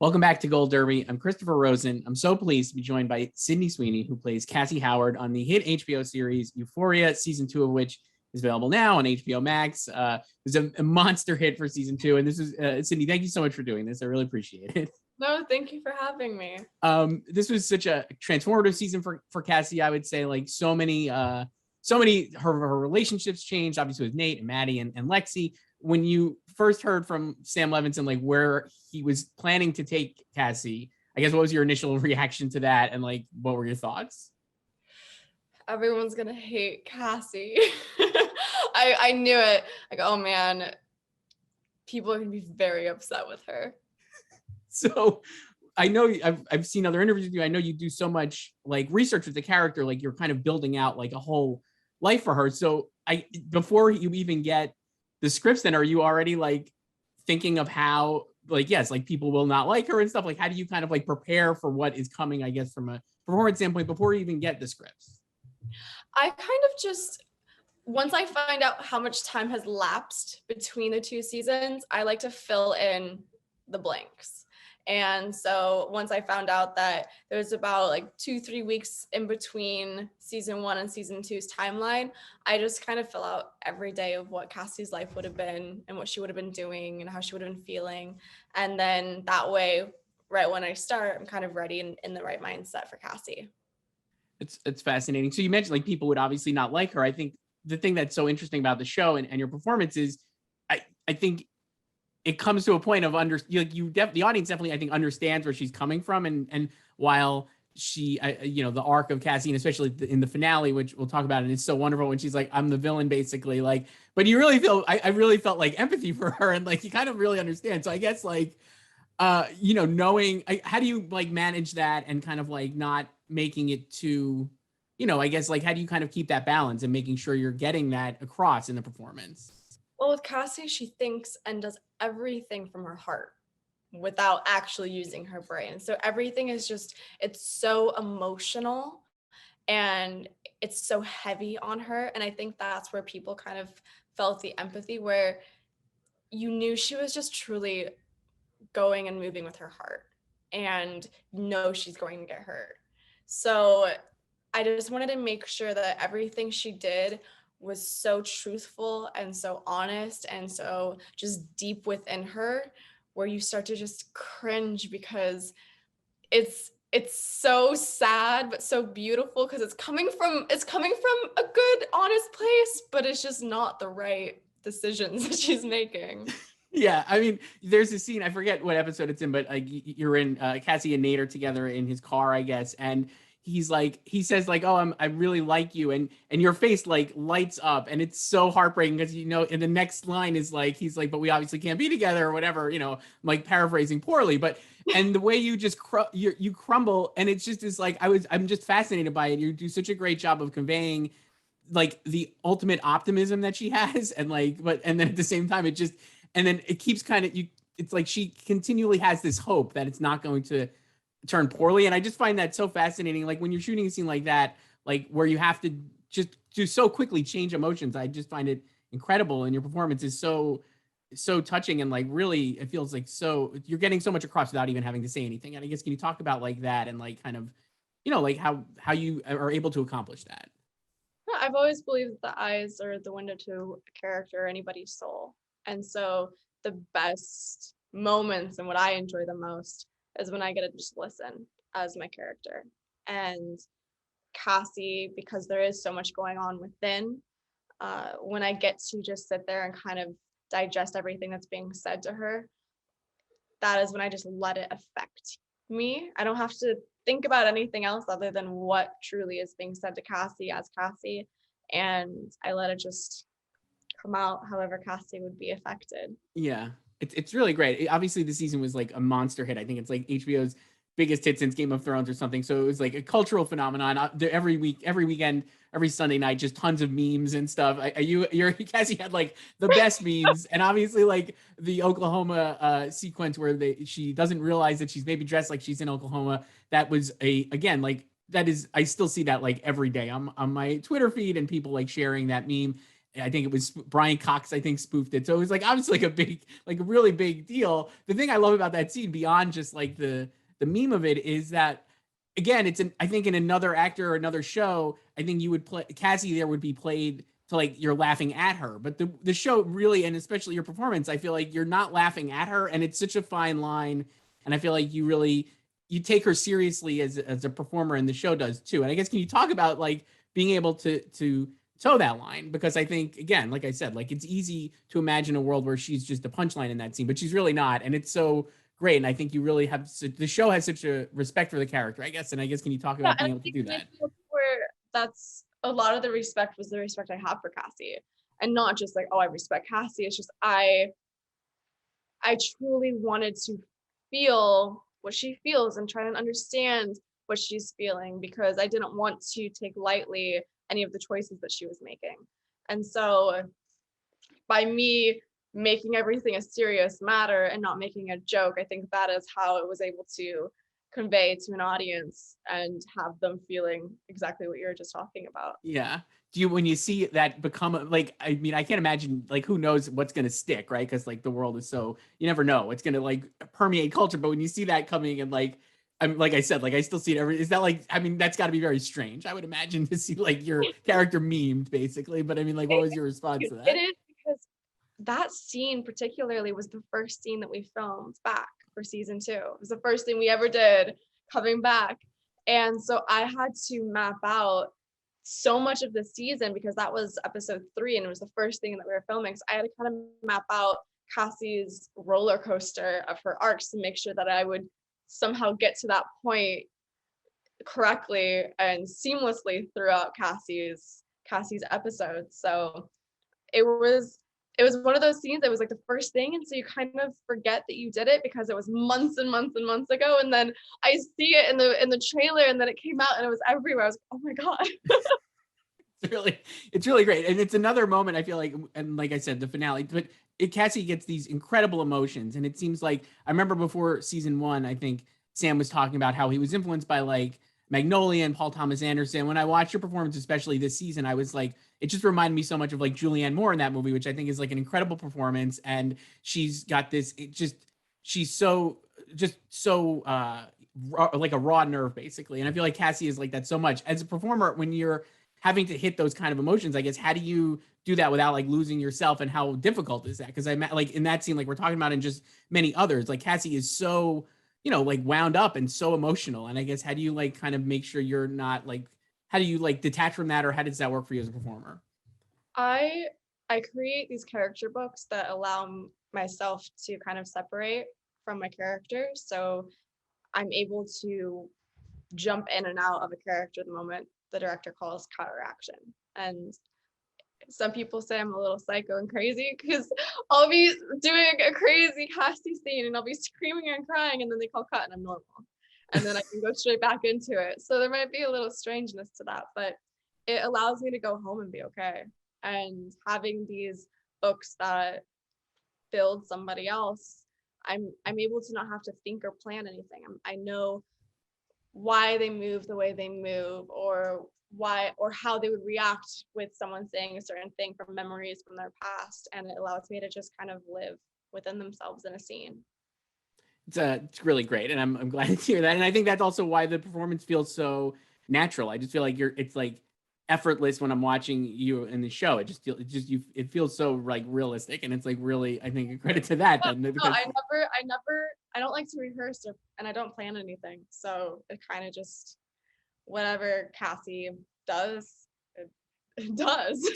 Welcome back to Gold Derby. I'm Christopher Rosen. I'm so pleased to be joined by Sydney Sweeney, who plays Cassie Howard on the hit HBO series Euphoria, season 2 of which is available now on HBO Max. It was a monster hit for season 2. And this is, Sydney, thank you so much for doing this. I really appreciate it. No, thank you for having me. This was such a transformative season for Cassie, I would say. Like so many her relationships changed, obviously with Nate and Maddie and Lexi. When you first heard from Sam Levinson, like where he was planning to take Cassie, I guess what was your initial reaction to that, and like what were your thoughts? Everyone's gonna hate Cassie. I knew it. Like, oh man, people are gonna be very upset with her. So I know I've seen other interviews with you. I know you do so much like research with the character, like you're kind of building out like a whole life for her. So before you even get the scripts, then are you already like thinking of how, like, yes, like people will not like her and stuff? Like, how do you kind of like prepare for what is coming, I guess, from a performance standpoint before you even get the scripts? I kind of just, once I find out how much time has lapsed between the two seasons, I like to fill in the blanks. And so once I found out that there's about like 2-3 weeks in between season 1 and season 2's timeline, I just kind of fill out every day of what Cassie's life would have been and what she would have been doing and how she would have been feeling. And then that way, right when I start, I'm kind of ready and in the right mindset for Cassie. It's fascinating. So you mentioned like people would obviously not like her. I think the thing that's so interesting about the show and your performance is I think it comes to a point of the audience definitely, I think, understands where she's coming from. And while she, the arc of Cassie, and especially in the finale, which we'll talk about, and it's so wonderful when she's like, I'm the villain, basically, like, but you really feel, I really felt like empathy for her, and like, you kind of really understand. So I guess like, knowing, how do you like manage that and kind of like not making it too, I guess like, how do you kind of keep that balance and making sure you're getting that across in the performance? Well, with Cassie, she thinks and does everything from her heart without actually using her brain. So everything is just, it's so emotional and it's so heavy on her. And I think that's where people kind of felt the empathy, where you knew she was just truly going and moving with her heart and know she's going to get hurt. So I just wanted to make sure that everything she did was so truthful and so honest and so just deep within her, where you start to just cringe because it's so sad but so beautiful, because it's coming from a good, honest place, but it's just not the right decisions that she's making. Yeah, I mean, there's a scene, I forget what episode it's in, but like you're in, Cassie and Nate are together in his car, I guess, and he says like, oh, I really like you, and your face like lights up, and it's so heartbreaking because and the next line is like, he's like, but we obviously can't be together or whatever, I'm like paraphrasing poorly, but and the way you just you crumble, and it's just is like, I'm just fascinated by it. You do such a great job of conveying like the ultimate optimism that she has, and like, and then at the same time and then it keeps kind of it's like she continually has this hope that it's not going to turn poorly. And I just find that so fascinating. Like when you're shooting a scene like that, like where you have to just do so quickly change emotions, I just find it incredible. And your performance is so touching, and like really it feels like you're getting so much across without even having to say anything. And I guess, can you talk about like that and like kind of, like how you are able to accomplish that? I've always believed that the eyes are the window to a character or anybody's soul. And so the best moments and what I enjoy the most is when I get to just listen as my character. And Cassie, because there is so much going on within, when I get to just sit there and kind of digest everything that's being said to her, that is when I just let it affect me. I don't have to think about anything else other than what truly is being said to Cassie as Cassie. And I let it just come out however Cassie would be affected. Yeah, it's really great. Obviously, the season was like a monster hit. I think it's like HBO's biggest hit since Game of Thrones or something. So it was like a cultural phenomenon. Every week, every weekend, every Sunday night, just tons of memes and stuff. Cassie had like the best memes, and obviously like the Oklahoma sequence where she doesn't realize that she's maybe dressed like she's in Oklahoma. That was I still see that like every day on my Twitter feed, and people like sharing that meme. I think it was Brian Cox, I think, spoofed it. So it was like obviously like a big, like a really big deal. The thing I love about that scene, beyond just like the meme of it, is that again, I think in another actor or another show, I think you would play Cassie there would be played to like you're laughing at her. But the show really, and especially your performance, I feel like you're not laughing at her, and it's such a fine line. And I feel like you take her seriously as a performer, and the show does too. And I guess can you talk about like being able to toe that line? Because I think again, like I said, like it's easy to imagine a world where she's just a punchline in that scene, but she's really not, and it's so great. And I think you really have the show has such a respect for the character, I guess. And I guess can you talk Yeah, about and being I able to think do maybe that? where that's a lot of the respect was the respect I have for Cassie, and not just like, oh, I respect Cassie. It's just I truly wanted to feel what she feels and try and understand what she's feeling, because I didn't want to take lightly any of the choices that she was making. And so by me making everything a serious matter and not making a joke, I think that is how it was able to convey to an audience and have them feeling exactly what you were just talking about. Yeah. Do you, when you see that become like, I mean, I can't imagine like who knows what's going to stick, right? Because like the world is so, you never know. It's going to like permeate culture. But when you see that coming and like, I'm like I said, like I still see it every, is that like, I mean, that's got to be very strange, I would imagine, to see like your character memed basically. But I mean, like, what was your response to It that? is, because that scene particularly was the first scene that we filmed back for season 2. It was the first thing we ever did coming back. And so I had to map out so much of the season, because that was episode 3 and it was the first thing that we were filming. So I had to kind of map out Cassie's roller coaster of her arcs to make sure that I would somehow get to that point correctly and seamlessly throughout Cassie's episodes. So it was one of those scenes that was like the first thing, and so you kind of forget that you did it because it was months and months and months ago, and then I see it in the trailer, and then it came out and it was everywhere. I was like, oh my god. It's really great. And it's another moment I feel like, and like I said, the finale, but Cassie gets these incredible emotions. And it seems like, I remember before season 1, I think Sam was talking about how he was influenced by like Magnolia and Paul Thomas Anderson. When I watched your performance, especially this season, I was like, it just reminded me so much of like Julianne Moore in that movie, which I think is like an incredible performance. And she's got this, she's so, just so, like a raw nerve basically. And I feel like Cassie is like that so much as a performer. When you're having to hit those kind of emotions, I guess, how do you do that without like losing yourself, and how difficult is that? Because I like in that scene, like we're talking about, and just many others, like Cassie is so, like wound up and so emotional. And I guess how do you like kind of make sure you're not like, how do you like detach from that, or how does that work for you as a performer? I I create these character books that allow myself to kind of separate from my character, so I'm able to jump in and out of a character the moment the director calls cut or action. And some people say I'm a little psycho and crazy because I'll be doing a crazy Cassie scene and I'll be screaming and crying, and then they call cut and I'm normal. And then I can go straight back into it. So there might be a little strangeness to that, but it allows me to go home and be okay. And having these books that build somebody else, I'm able to not have to think or plan anything. I know why they move the way they move, or why or how they would react with someone saying a certain thing from memories from their past, and it allows me to just kind of live within themselves in a scene. It's really great, and I'm glad to hear that. And I think that's also why the performance feels so natural. I just feel like it's like effortless when I'm watching you in the show. It feels so like realistic, and it's like really, I think, a credit to that then, No, because I don't like to rehearse, and I don't plan anything, so it kind of just whatever Cassie does, it does.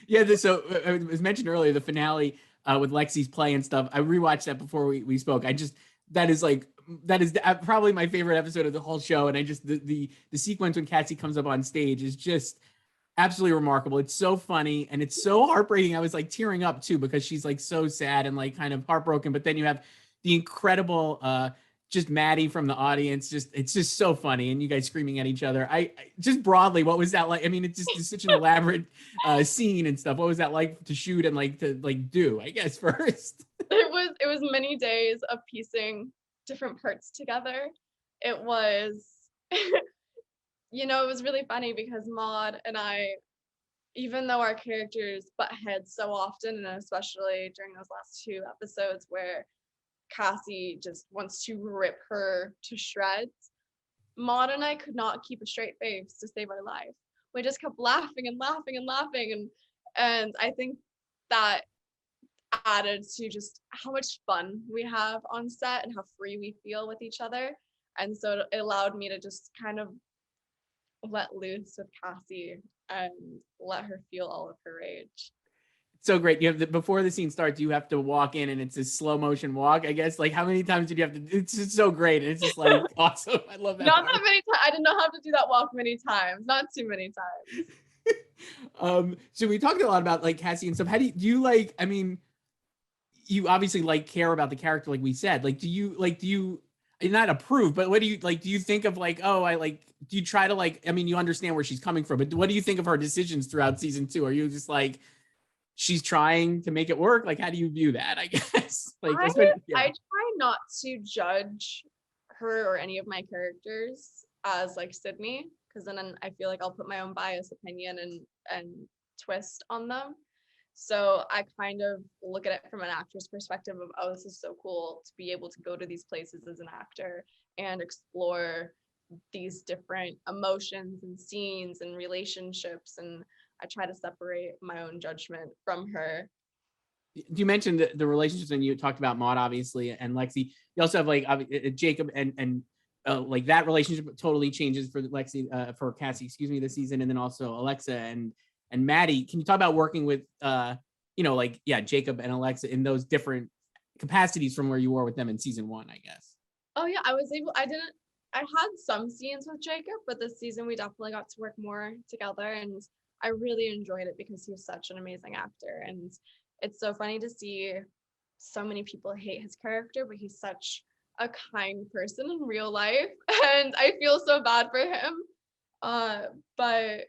yeah. So it was mentioned earlier, the finale with Lexi's play and stuff. I rewatched that before we spoke. I just that is like that is probably my favorite episode of the whole show. And I just the sequence when Cassie comes up on stage is just absolutely remarkable. It's so funny and it's so heartbreaking. I was like tearing up too, because she's like so sad and like kind of heartbroken. But then you have the incredible just Maddie from the audience. Just it's just so funny, and you guys screaming at each other. I just broadly, what was that like? I mean, it's such an elaborate scene and stuff. What was that like to shoot and like to like do? I guess first. It was many days of piecing different parts together. It was it was really funny because Maud and I even though our characters butt heads so often, and especially during those last 2 episodes where Cassie just wants to rip her to shreds, Maud and I could not keep a straight face to save our life. We just kept laughing and laughing and laughing, and I think that added to just how much fun we have on set and how free we feel with each other. And so it allowed me to just kind of let loose with Cassie and let her feel all of her rage. So great. You have before the scene starts, you have to walk in and it's a slow motion walk, I guess. Like how many times did you have to? It's just so great. It's just like awesome. I love that. Not that many times. I did not have to do that walk many times. Not too many times. So we talked a lot about like Cassie and stuff. How do you like, I mean, you obviously like care about the character, like we said. Like, do you not approve, but what do you like? Do you think of like, oh, I like, do you try to like, I mean, you understand where she's coming from, but what do you think of her decisions throughout season 2? Are you just like, she's trying to make it work? Like, how do you view that, I guess? Like, I try not to judge her or any of my characters as like Sydney, because then I feel like I'll put my own biased opinion and twist on them. So I kind of look at it from an actor's perspective of, oh, this is so cool to be able to go to these places as an actor and explore these different emotions and scenes and relationships. And I try to separate my own judgment from her. You mentioned the relationships, and you talked about Maud, obviously, and Lexi. You also have like Jacob and like that relationship totally changes for Lexi, for Cassie, excuse me, this season, and then also Alexa and Maddie. Can you talk about working with like, yeah, Jacob and Alexa in those different capacities from where you were with them in season 1, I guess? Oh yeah, I had some scenes with Jacob, but this season we definitely got to work more together, and I really enjoyed it because he was such an amazing actor. And it's so funny to see so many people hate his character, but he's such a kind person in real life, and I feel so bad for him. But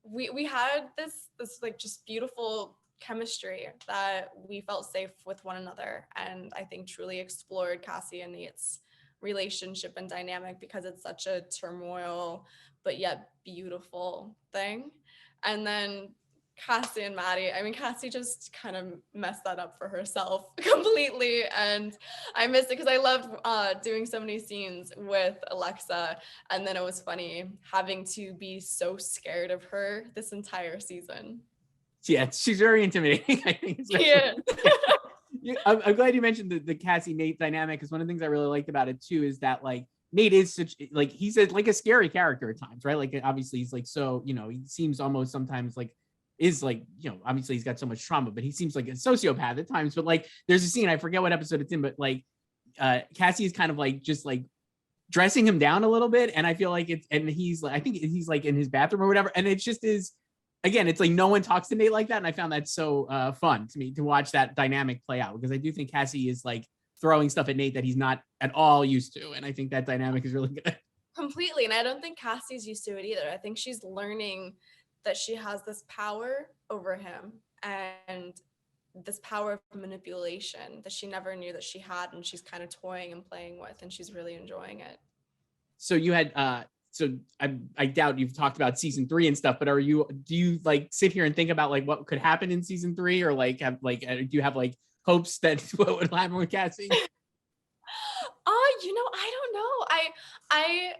we had this like just beautiful chemistry that we felt safe with one another, and I think truly explored Cassie and Nate's relationship and dynamic because it's such a turmoil but yet beautiful thing. And then Cassie and Maddie, I mean, Cassie just kind of messed that up for herself completely, and I missed it because I loved doing so many scenes with Alexa, and then it was funny having to be so scared of her this entire season. Yeah, she's very intimidating, I think. Yeah. I'm glad you mentioned the Cassie Nate dynamic, because one of the things I really liked about it too is that like Nate is such like, he's like a scary character at times, right? Like obviously he's like, so he seems almost sometimes like is like, obviously he's got so much trauma, but he seems like a sociopath at times. But like there's a scene, I forget what episode it's in, but like Cassie is kind of like just like dressing him down a little bit, and I feel like it's, and he's like, I think he's like in his bathroom or whatever, and it just is, again, it's like no one talks to Nate like that, and I found that so fun to me to watch that dynamic play out, because I do think Cassie is like throwing stuff at Nate that he's not at all used to, and I think that dynamic is really good. Completely, and I don't think Cassie's used to it either. I think she's learning that she has this power over him and this power of manipulation that she never knew that she had, and she's kind of toying and playing with, and she's really enjoying it. So you had so I doubt you've talked about season 3 and stuff, but do you like sit here and think about like what could happen in season 3, or like have like do you have like hopes that what would happen with Cassie? I don't know. I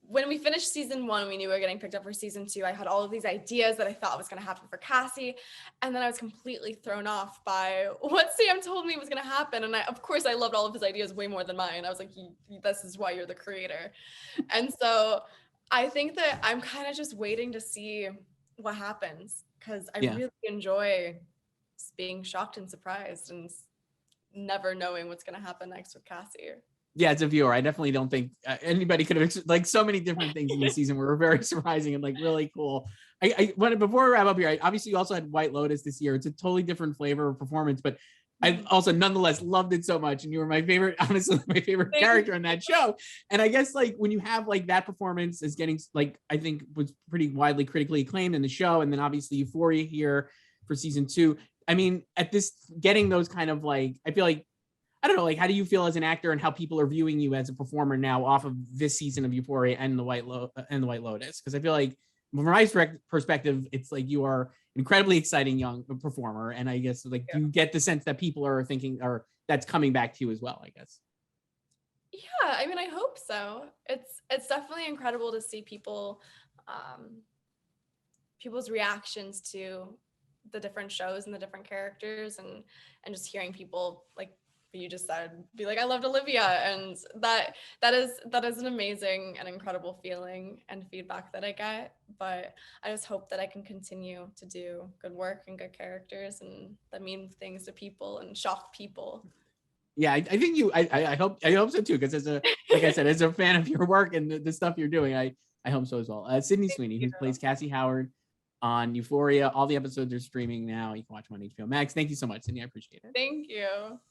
when we finished season 1, we knew we were getting picked up for season 2. I had all of these ideas that I thought was going to happen for Cassie, and then I was completely thrown off by what Sam told me was going to happen. And of course, I loved all of his ideas way more than mine. I was like, this is why you're the creator. And so I think that I'm kind of just waiting to see what happens, because I really enjoy being shocked and surprised and never knowing what's going to happen next with Cassie. Yeah, as a viewer, I definitely don't think anybody could have like so many different things in this season were very surprising and like really cool. Before we wrap up here, obviously you also had White Lotus this year. It's a totally different flavor of performance, but I also nonetheless loved it so much, and you were my favorite, honestly, my favorite character in that show. And I guess like when you have like that performance is getting like, I think was pretty widely critically acclaimed in the show, and then obviously Euphoria here for season 2. I mean, at this getting those kind of like, I feel like, I don't know, like how do you feel as an actor and how people are viewing you as a performer now off of this season of Euphoria and the White Lotus? Because I feel like from my perspective, it's like you are incredibly exciting young performer, and I guess like you get the sense that people are thinking, or that's coming back to you as well, I guess. Yeah, I mean, I hope so. It's definitely incredible to see people, people's reactions to the different shows and the different characters, and just hearing people like you just said be like, I loved Olivia, and that is an amazing and incredible feeling and feedback that I get. But I just hope that I can continue to do good work and good characters and that mean things to people and shock people. Yeah, I think I hope so too, because as a, like I said, as a fan of your work and the stuff you're doing, I hope so as well. Sydney Sweeney, who plays Cassie Howard on Euphoria. All the episodes are streaming now. You can watch them on HBO Max. Thank you so much, Sydney. I appreciate it. Thank you.